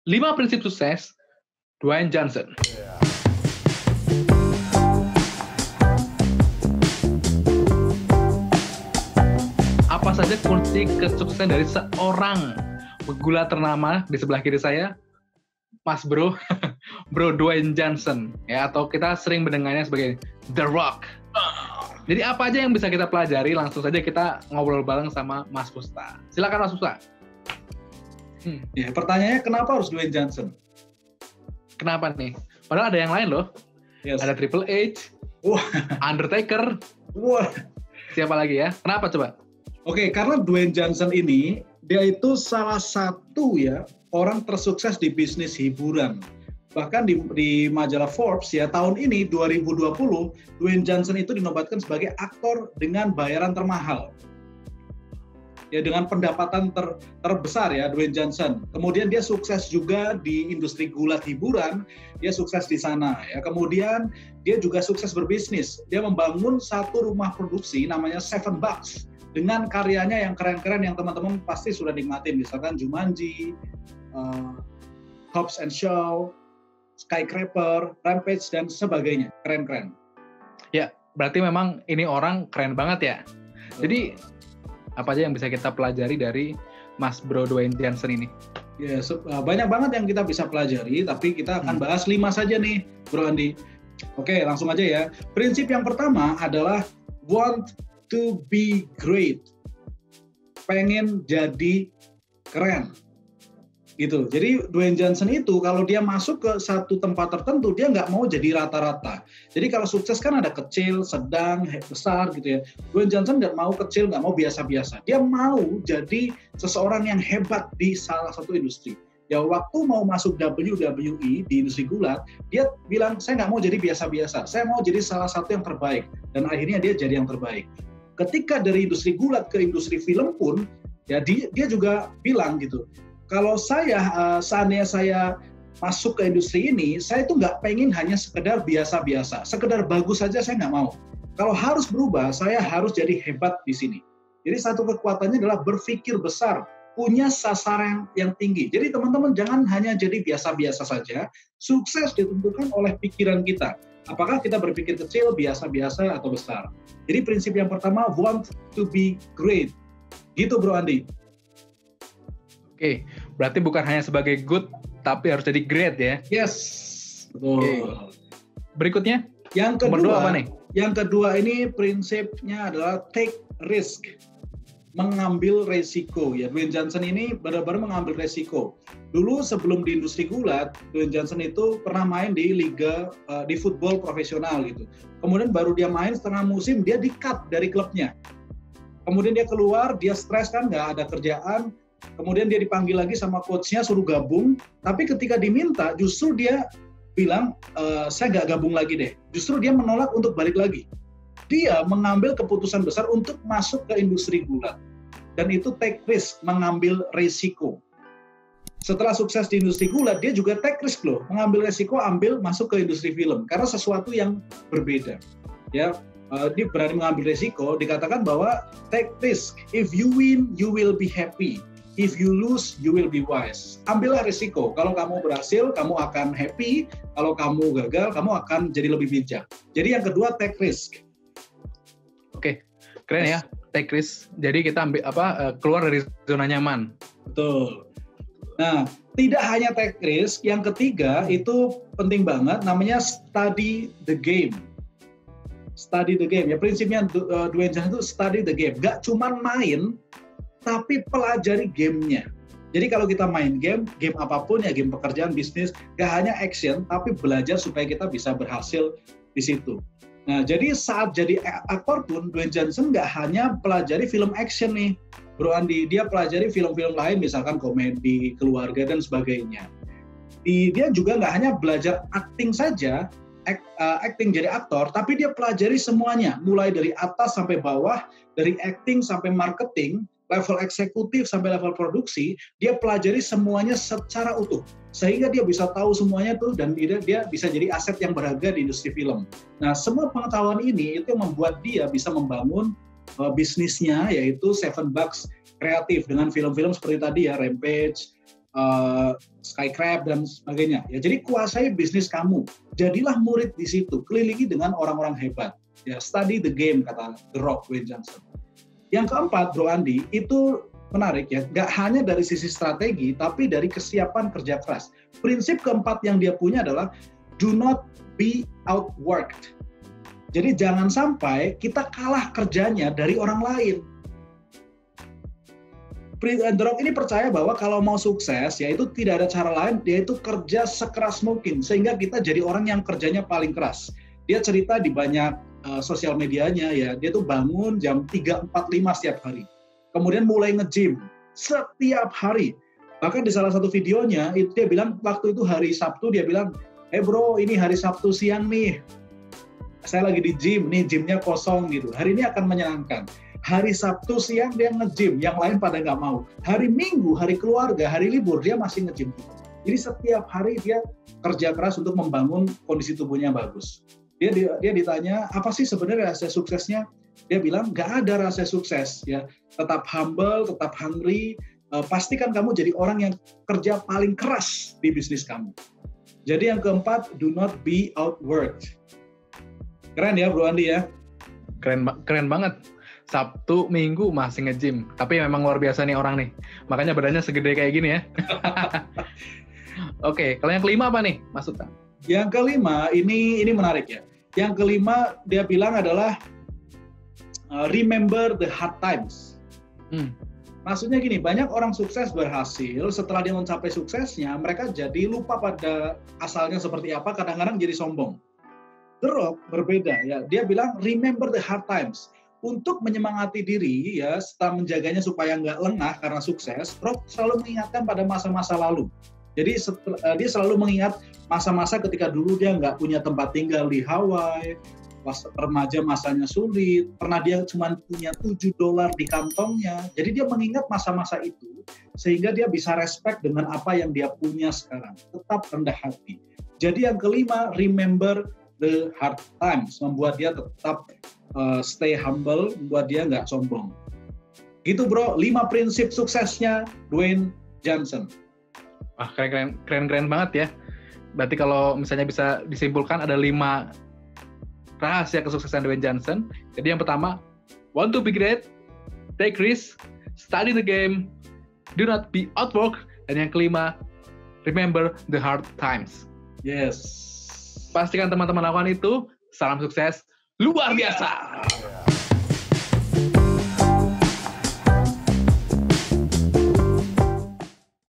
5 prinsip sukses Dwayne Johnson. Apa saja kunci kesuksesan dari seorang pegula ternama di sebelah kiri saya, Mas Bro, Bro Dwayne Johnson, ya, atau kita sering mendengarnya sebagai The Rock. Jadi apa aja yang bisa kita pelajari? Langsung saja kita ngobrol bareng sama Mas Pusta. Silakan Mas Pusta. Ya, pertanyaannya kenapa harus Dwayne Johnson? Kenapa nih? Padahal ada yang lain loh. Yes. Ada Triple H, Undertaker, siapa lagi ya? Kenapa coba? Oke, karena Dwayne Johnson ini, dia itu salah satu ya orang tersukses di bisnis hiburan. Bahkan di majalah Forbes ya tahun ini 2020, Dwayne Johnson itu dinobatkan sebagai aktor dengan bayaran termahal. Ya, dengan pendapatan terbesar ya Dwayne Johnson. Kemudian dia sukses juga di industri gulat hiburan, dia sukses di sana ya. Kemudian dia juga sukses berbisnis. Dia membangun satu rumah produksi namanya Seven Bucks dengan karyanya yang keren-keren yang teman-teman pasti sudah nikmatin, misalkan Jumanji, Hobbs and Shaw, Skyscraper, Rampage dan sebagainya. Keren-keren. Ya, berarti memang ini orang keren banget ya. Jadi apa aja yang bisa kita pelajari dari Mas Bro Dwayne Johnson ini? Ya, banyak banget yang kita bisa pelajari, tapi kita akan bahas 5 saja nih, Bro Andi. Oke, langsung aja ya. Prinsip yang pertama adalah want to be great. Pengen jadi keren. Gitu. Jadi Dwayne Johnson itu kalau dia masuk ke satu tempat tertentu dia nggak mau jadi rata-rata. Jadi kalau sukses kan ada kecil, sedang, besar gitu ya. Dwayne Johnson nggak mau kecil, nggak mau biasa-biasa. Dia mau jadi seseorang yang hebat di salah satu industri. Ya waktu mau masuk WWE di industri gulat, dia bilang saya nggak mau jadi biasa-biasa. Saya mau jadi salah satu yang terbaik. Dan akhirnya dia jadi yang terbaik. Ketika dari industri gulat ke industri film pun, ya dia juga bilang gitu. Kalau seandainya saya masuk ke industri ini, saya itu nggak pengen hanya sekedar biasa-biasa, sekedar bagus saja saya nggak mau. Kalau harus berubah, saya harus jadi hebat di sini. Jadi satu kekuatannya adalah berpikir besar, punya sasaran yang tinggi. Jadi teman-teman jangan hanya jadi biasa-biasa saja, sukses ditentukan oleh pikiran kita. Apakah kita berpikir kecil, biasa-biasa, atau besar. Jadi prinsip yang pertama, want to be great. Gitu Bro Andi. Oke, berarti bukan hanya sebagai good, tapi harus jadi great ya? Yes, betul. Oke. Berikutnya, yang kedua apa nih? Yang kedua ini prinsipnya adalah take risk, mengambil resiko. Ya, Dwayne Johnson ini benar-benar mengambil resiko. Dulu sebelum di industri gulat, Dwayne Johnson itu pernah main di liga di football profesional gitu. Kemudian baru dia main setengah musim, dia di-cut dari klubnya. Kemudian dia keluar, dia stres kan, nggak ada kerjaan. Kemudian dia dipanggil lagi sama coachnya suruh gabung, tapi ketika diminta justru dia bilang saya nggak gabung lagi deh. Justru dia menolak untuk balik lagi. Dia mengambil keputusan besar untuk masuk ke industri gulat dan itu take risk, mengambil resiko. Setelah sukses di industri gulat, dia juga take risk loh, mengambil resiko, masuk ke industri film karena sesuatu yang berbeda. Ya, dia berani mengambil resiko. Dikatakan bahwa take risk. If you win, you will be happy. If you lose, you will be wise. Ambillah risiko. Kalau kamu berhasil, kamu akan happy. Kalau kamu gagal, kamu akan jadi lebih bijak. Jadi yang kedua, take risk. Oke, keren ya, take risk. Jadi kita keluar dari zona nyaman. Betul. Nah, tidak hanya take risk. Yang ketiga itu penting banget, namanya study the game. Study the game. Ya prinsipnya Dwayne Johnson itu study the game. Gak cuman main, tapi pelajari gamenya. Jadi kalau kita main game apapun ya, game pekerjaan, bisnis, gak hanya action, tapi belajar supaya kita bisa berhasil di situ. Nah, jadi saat jadi aktor pun, Dwayne Johnson gak hanya pelajari film action nih, Bro Andi. Dia pelajari film-film lain, misalkan komedi, keluarga, dan sebagainya. Dia juga gak hanya belajar acting saja, acting jadi aktor, tapi dia pelajari semuanya, mulai dari atas sampai bawah, dari acting sampai marketing, level eksekutif sampai level produksi, dia pelajari semuanya secara utuh. Sehingga dia bisa tahu semuanya tuh, dan dia bisa jadi aset yang berharga di industri film. Nah, semua pengetahuan ini itu membuat dia bisa membangun bisnisnya, yaitu Seven Bucks Kreatif, dengan film-film seperti tadi ya, Rampage, Skycrab dan sebagainya. Ya, jadi kuasai bisnis kamu. Jadilah murid di situ. Kelilingi dengan orang-orang hebat. Ya, study the game, kata The Rock, Dwayne Johnson. Yang keempat, Bro Andi, itu menarik ya. Nggak hanya dari sisi strategi, tapi dari kesiapan kerja keras. Prinsip keempat yang dia punya adalah do not be outworked. Jadi jangan sampai kita kalah kerjanya dari orang lain. The Rock ini percaya bahwa kalau mau sukses, yaitu tidak ada cara lain, yaitu kerja sekeras mungkin, sehingga kita jadi orang yang kerjanya paling keras. Dia cerita di banyak sosial medianya, ya, dia tuh bangun jam 3.45 setiap hari. Kemudian mulai nge-gym setiap hari. Bahkan di salah satu videonya, itu dia bilang, waktu itu hari Sabtu, dia bilang, bro, ini hari Sabtu siang nih, saya lagi di gym, nih gymnya kosong gitu. Hari ini akan menyenangkan. Hari Sabtu siang dia nge-gym, yang lain pada nggak mau. Hari Minggu, hari keluarga, hari libur, dia masih nge-gym. Jadi setiap hari dia kerja keras untuk membangun kondisi tubuhnya bagus. Dia ditanya, apa sih sebenarnya rahasia suksesnya? Dia bilang, nggak ada rahasia sukses. Ya, tetap humble, tetap hungry. Pastikan kamu jadi orang yang kerja paling keras di bisnis kamu. Jadi yang keempat, do not be outworked. Keren ya Bro Andi ya? Keren banget. Sabtu, Minggu masih nge-gym. Tapi memang luar biasa nih orang nih. Makanya badannya segede kayak gini ya. Oke, kalau yang kelima apa nih, Mas Uta? Yang kelima, ini menarik ya. Yang kelima dia bilang adalah remember the hard times. Maksudnya gini, banyak orang sukses berhasil, setelah dia mencapai suksesnya, mereka jadi lupa pada asalnya seperti apa, kadang-kadang jadi sombong. The Rock berbeda ya, dia bilang remember the hard times. Untuk menyemangati diri ya, setelah menjaganya supaya nggak lengah karena sukses, Rock selalu mengingatkan pada masa-masa lalu. Jadi dia selalu mengingat masa-masa ketika dulu dia nggak punya tempat tinggal di Hawaii, pas remaja masanya sulit, pernah dia cuma punya $7 di kantongnya. Jadi dia mengingat masa-masa itu, sehingga dia bisa respect dengan apa yang dia punya sekarang. Tetap rendah hati. Jadi yang kelima, remember the hard times, membuat dia tetap stay humble, membuat dia nggak sombong. Gitu bro, 5 prinsip suksesnya Dwayne Johnson. Wah, keren banget ya. Berarti kalau misalnya bisa disimpulkan ada 5 rahasia kesuksesan Dwayne Johnson. Jadi yang pertama, want to be great, take risk, study the game, do not be outworked, dan yang kelima, remember the hard times. Yes. Pastikan teman-teman lakukan itu. Salam sukses luar biasa.